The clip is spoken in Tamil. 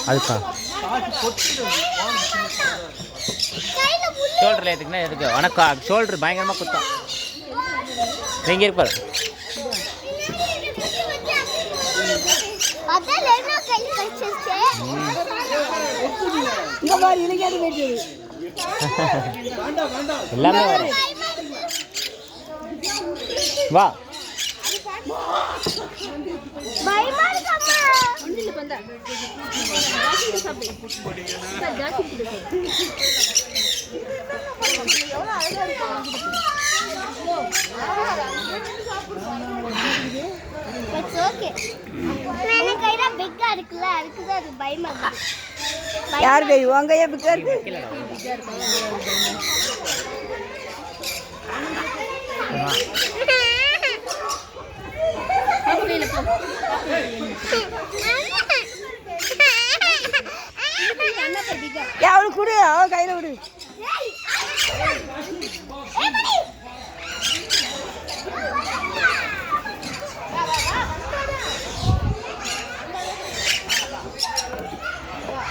அதுக்கா ஷோல்டர்ல ஏத்துக்குன்னா எதுக்கு வணக்கம் ஷோல்டர் பயங்கரமா குத்தம் நீங்க இருப்பாரு எல்லாமே வரும் வா யார் கை உன் கையா பிக்கா இருக்கு அவளுக்கு கொடு அவ கையில விடு